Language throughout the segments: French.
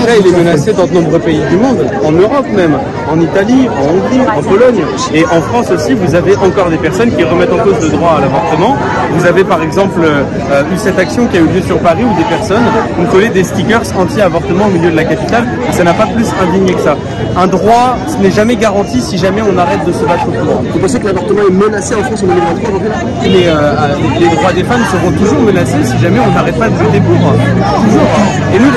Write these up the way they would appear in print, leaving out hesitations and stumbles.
déjà, il est menacé dans de nombreux pays du monde, en Europe même, en Italie, en Hongrie, en Pologne. Et en France aussi, vous avez encore des personnes qui remettent en cause le droit à l'avortement. Vous avez par exemple eu cette action qui a eu lieu sur Paris où des personnes ont collé des stickers anti-avortement au milieu de la capitale. Et ça n'a pas plus indigné que ça. Un droit, ce n'est jamais garanti si jamais on arrête de se battre pour. Vous pensez que l'avortement est menacé en France en 2023 aujourd'hui? Mais les droits des femmes seront toujours menacés si jamais on n'arrête pas de lutter pour. Toujours.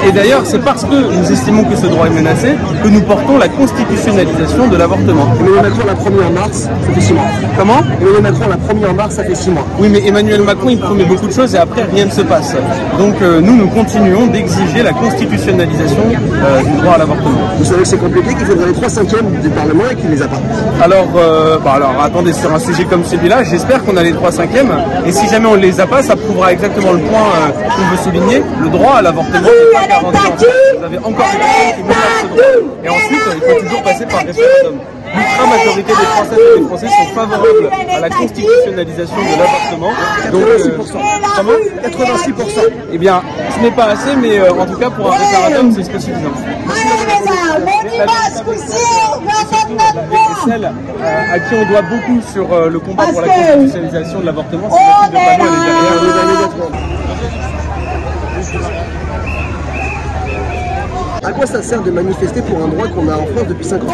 Et d'ailleurs, c'est parce que nous estimons que ce droit est menacé que nous portons la constitutionnalisation de l'avortement. Emmanuel Macron l'a promis en mars, ça fait 6 mois. Comment? Emmanuel Macron l'a promis en mars, ça fait 6 mois. Oui, mais Emmanuel Macron, il promet beaucoup de choses et après, rien ne se passe. Donc nous continuons d'exiger la constitutionnalisation du droit à l'avortement. Vous savez que c'est compliqué, qu'il faudrait les 3/5 du Parlement et qu'il ne les a pas. Alors, attendez, sur un sujet comme celui-là, j'espère qu'on a les 3/5. Et si jamais on ne les a pas, ça prouvera exactement le point qu'on veut souligner. Le droit à l'avortement n'est pas garanti en France. Vous avez encore des personnes qui menacent ce droit. Et ensuite, il faut toujours passer par référendum. L'ultra-majorité des Françaises et des Français sont favorables à la constitutionnalisation de l'avortement. Donc, 86%. Comment? 86%. Eh bien, ce n'est pas assez, mais en tout cas, pour un référendum, c'est ce que suffisant. Celle à qui on doit beaucoup sur le combat pour la constitutionnalisation de l'avortement, c'est Mathilde Panot, elle est derrière. À quoi ça sert de manifester pour un droit qu'on a en France depuis 5 ans?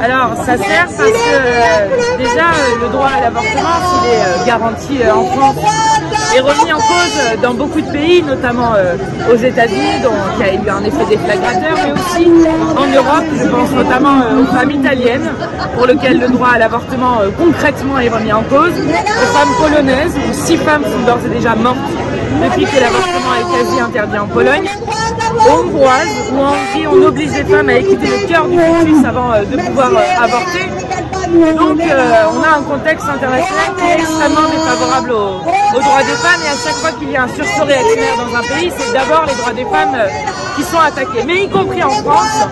Alors, ça sert parce que déjà, le droit à l'avortement, s'il est garanti en France, est remis en cause dans beaucoup de pays, notamment aux États-Unis, qui a eu un effet déflagrateur, mais aussi en Europe. Je pense notamment aux femmes italiennes, pour lesquelles le droit à l'avortement concrètement est remis en cause, aux femmes polonaises, où 6 femmes sont d'ores et déjà mortes depuis que l'avortement est quasi interdit en Pologne, hongroise, où en Hongrie on oblige les femmes à écouter le cœur du fœtus avant de pouvoir avorter. Donc on a un contexte international qui est extrêmement défavorable aux droits des femmes, et à chaque fois qu'il y a un sursaut réactionnaire dans un pays, c'est d'abord les droits des femmes qui sont attaqués. Mais y compris en France,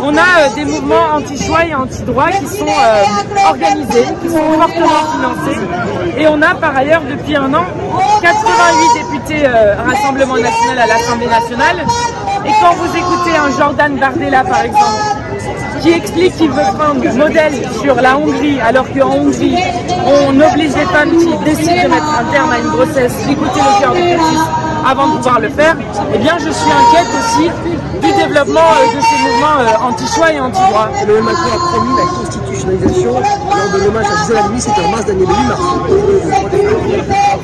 on a des mouvements anti-choix et anti-droit qui sont organisés, qui sont fortement financés, et on a par ailleurs depuis un an 88 députés Rassemblement National à l'Assemblée nationale. Et quand vous écoutez un Jordan Bardella par exemple, qui explique qu'il veut prendre modèle sur la Hongrie, alors qu'en Hongrie, on oblige les femmes qui décident de mettre un terme à une grossesse d'écouter le cœur du fœtus avant de pouvoir le faire, eh bien je suis inquiète aussi du développement de ces mouvements anti-choix et anti-droit. Emmanuel Macron a promis la constitutionnalisation lors de l'hommage à Gisèle Halimi, c'était en mars dernier, le 8 mars.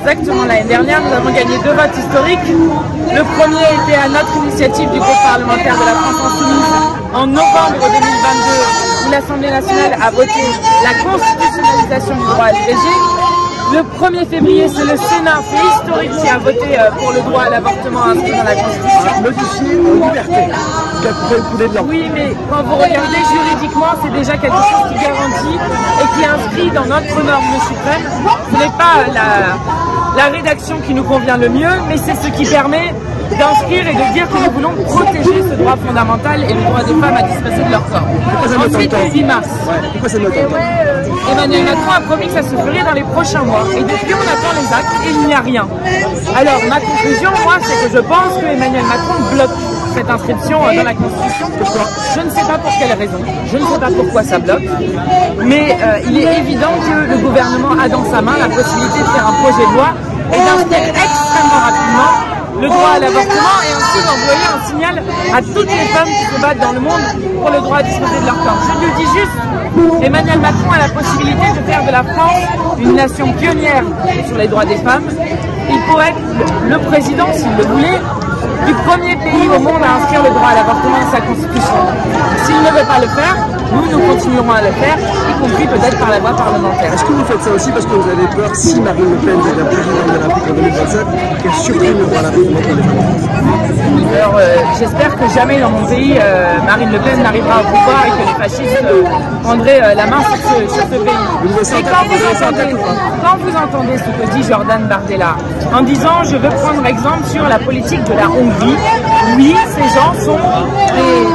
Exactement, l'année dernière, nous avons gagné 2 votes historiques. Le premier était à notre initiative du groupe parlementaire de la France Insoumise en novembre 2022, où l'Assemblée nationale a voté la constitutionnalisation du droit à l'IVG. Le 1er février, c'est le Sénat, fait historique, qui a voté pour le droit à l'avortement inscrit dans la Constitution. Modifié en liberté, qui a prouvé le poulet de l'homme. Oui, mais quand vous regardez juridiquement, c'est déjà quelque chose qui garantit et qui est inscrit dans notre norme suprême. Ce n'est pas la rédaction qui nous convient le mieux, mais c'est ce qui permet d'inscrire et de dire que nous voulons protéger ce droit fondamental et le droit des femmes à disposer de leur corps. Ensuite, le 8 mars. Pourquoi ça me Emmanuel Macron a promis que ça se ferait dans les prochains mois. Et depuis, on attend les actes et il n'y a rien. Alors, ma conclusion, moi, c'est que je pense que Emmanuel Macron bloque cette inscription dans la Constitution. Pourquoi? Je ne sais pas pour quelle raison. Je ne sais pas pourquoi ça bloque. Mais il est évident que le gouvernement a dans sa main la possibilité de faire un projet de loi et d'inscrire extrêmement rapidement le droit à l'avortement et aussi d'envoyer un signal à toutes les femmes qui se battent dans le monde pour le droit à disposer de leur corps. Je le dis juste, Emmanuel Macron a la possibilité de faire de la France une nation pionnière sur les droits des femmes. Il pourrait être le président, s'il le voulait, du premier pays au monde à inscrire le droit à l'avortement dans sa constitution. S'il ne veut pas le faire, nous continuerons à le faire, y compris peut-être par la voie parlementaire. Est-ce que vous faites ça aussi parce que vous avez peur, si Marine Le Pen devient présidente de la République en 2027, qu'elle supprime le droit à l'avortement pour les femmes? Alors, j'espère que jamais dans mon pays, Marine Le Pen n'arrivera au pouvoir et que les fascistes prendraient la main sur ce pays. Et quand vous entendez ce que dit Jordan Bardella, en disant « je veux prendre exemple sur la politique de la Hongrie », oui, ces gens sont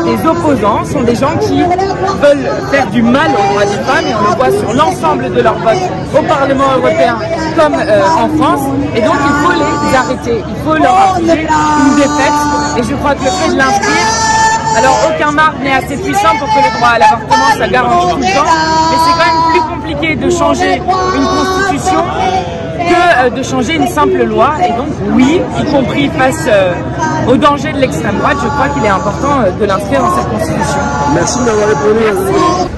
des opposants, sont des gens qui veulent faire du mal aux droits des femmes, et on le voit sur l'ensemble de leur vote au Parlement européen comme en France, et donc il faut les arrêter, il faut leur infliger une défaite, et je crois que le fait de l'inscrire, alors aucun marque n'est assez puissant pour que le droit à l'avortement ça garantit tout le temps, mais c'est quand même plus compliqué de changer une constitution que de changer une simple loi, et donc oui, y compris face au danger de l'extrême droite, je crois qu'il est important de l'inscrire dans cette constitution. Merci de m'avoir répondu.